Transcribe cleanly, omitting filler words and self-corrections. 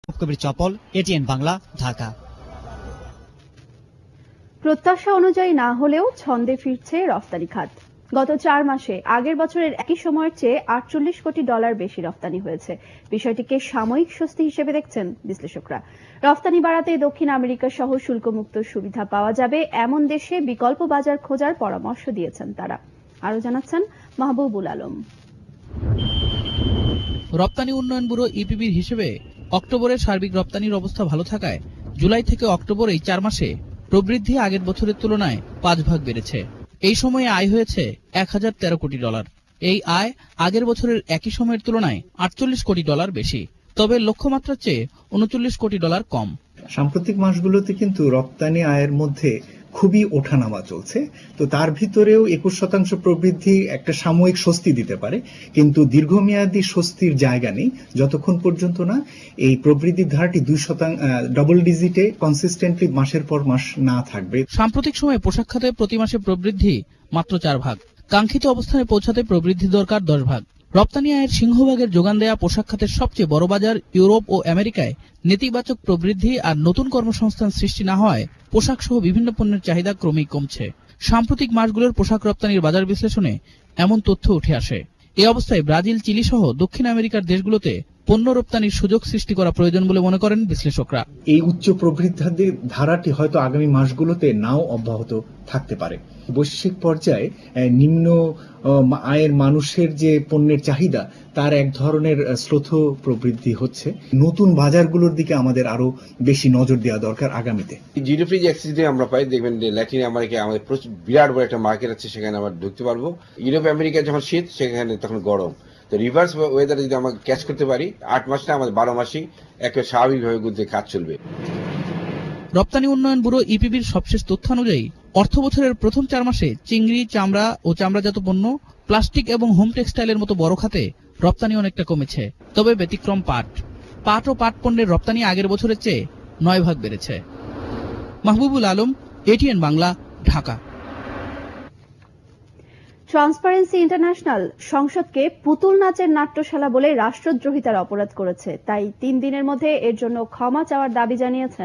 কবির চপল, ATN Bangla, Dhaka. প্রত্যাশা অনুযায়ী না হলেও ছন্দে ফিরছে রফতানি খাত। গত 4 মাসে আগের বছরের একই সময়ের চেয়ে $48 কোটি বেশি রফতানি হয়েছে। বিষয়টিকে সাময়িক স্বস্তি হিসেবে দেখছেন বিশ্লেষকরা। রফতানি বাড়াতে দক্ষিণ আমেরিকা সহ শুল্কমুক্ত সুবিধা পাওয়া যাবে এমন দেশে বিকল্প বাজার খোঁজার পরামর্শ দিয়েছেন তারা। আরো জানাচ্ছেন মাহবুবুল আলম। রপ্তানি উন্নয়ন ব্যুরো ইপিবির হিসেবে অক্টোবরের সার্বিক রপ্তানির অবস্থা ভালো থাকায় জুলাই থেকে অক্টোবর এই 4 মাসে প্রবৃদ্ধি আগের বছরের তুলনায় 5 ভাগ বেড়েছে। এই সময়ে আয় হয়েছে $1013 কোটি। এই আয় আগের বছরের একই সময়ের তুলনায় $48 কোটি বেশি, তবে লক্ষ্যমাত্রার চেয়ে $39 কোটি কম। সাম্প্রতিক মাসগুলোতে কিন্তু রপ্তানি আয়ের মধ্যে খুবই ওঠানামা চলছে। তো তার ভিতরেও 21% প্রবৃদ্ধি একটা সাময়িক স্বস্তি দিতে পারে, কিন্তু দীর্ঘমেয়াদী স্বস্তির জায়গা নেই যতক্ষণ পর্যন্ত না এই প্রবৃদ্ধির ধারাটি 2% ডাবল ডিজিটে কনসিস্টেন্টলি মাসের পর মাস না থাকবে। সাম্প্রতিক সময়ে পোশাক খাতে প্রতি মাসে প্রবৃদ্ধি মাত্র 4 ভাগ। কাঙ্ক্ষিত অবস্থানে পৌঁছাতে প্রবৃদ্ধি দরকার 10 ভাগ। রপ্তানি আয়ের সিংহভাগের যোগান দেয়া পোশাক খাতের সবচেয়ে বড় বাজার ইউরোপ ও আমেরিকায় নেতিবাচক প্রবৃদ্ধি আর নতুন কর্মসংস্থান সৃষ্টি না হওয়ায় পোশাক সহ বিভিন্ন পণ্যের চাহিদা ক্রমেই কমছে। সাম্প্রতিক মাসগুলোর পোশাক রপ্তানির বাজার বিশ্লেষণে এমন তথ্য উঠে আসে। এই অবস্থায় ব্রাজিল, চিলি সহ দক্ষিণ আমেরিকার দেশগুলোতে পণ্য রপ্তানির সুযোগ সৃষ্টি করা প্রয়োজন বলে মনে করেন বিশ্লেষকরা। এই উচ্চ প্রবৃদ্ধির ধারাটি হয়তো আগামী মাসগুলোতে নাও অব্যাহত থাকতে পারে। বৈশ্বিক পর্যায়ে নিম্ন আয়ের মানুষের যে পণ্যের চাহিদা তার এক ধরনের শ্লথ প্রবৃদ্ধি হচ্ছে। নতুন বাজারগুলোর দিকে আমাদের আরো বেশি নজর দেওয়া দরকার আগামীতে। জিডিপি যে অ্যাক্সেস আমরা পাই, দেখবেন যে ল্যাটিন আমেরিকায় আমাদের বিরাট বড় একটা মার্কেট আছে, সেখানে আমরা ঢুকতে পারবো। ইউরোপ আমেরিকায় যখন শীত, সেখানে তখন গরম। তো রিভার্স ওয়েদারে যদি আমরা ক্যাচ করতে পারি, 8 মাস না আমাদের 12 মাসই একেবারে স্বাভাবিকভাবে কাজ চলবে। রপ্তানি উন্নয়ন ব্যুরো ইপিবির সবশেষ তথ্য অনুযায়ী অর্থ বছরের প্রথম 4 মাসে চিংড়ি, চামড়া ও চামড়াজাত পণ্য, প্লাস্টিক এবং হোম টেক্সটাইলের মতো বড় খাতে রপ্তানি অনেকটা কমেছে। তবে ব্যতিক্রম পাট ও পাট পণ্যের রপ্তানি আগের বছরের চেয়ে 9 ভাগ বেড়েছে। Mahbubul Alam, ATN Bangla, Dhaka. Transparency international সংসদকে পুতুল নাচের নাট্যশালা বলে রাষ্ট্রদ্রোহিতার অপরাধ করেছে। তাই 3 দিনের মধ্যে এর জন্য ক্ষমা চাওয়ার দাবি জানিয়েছেন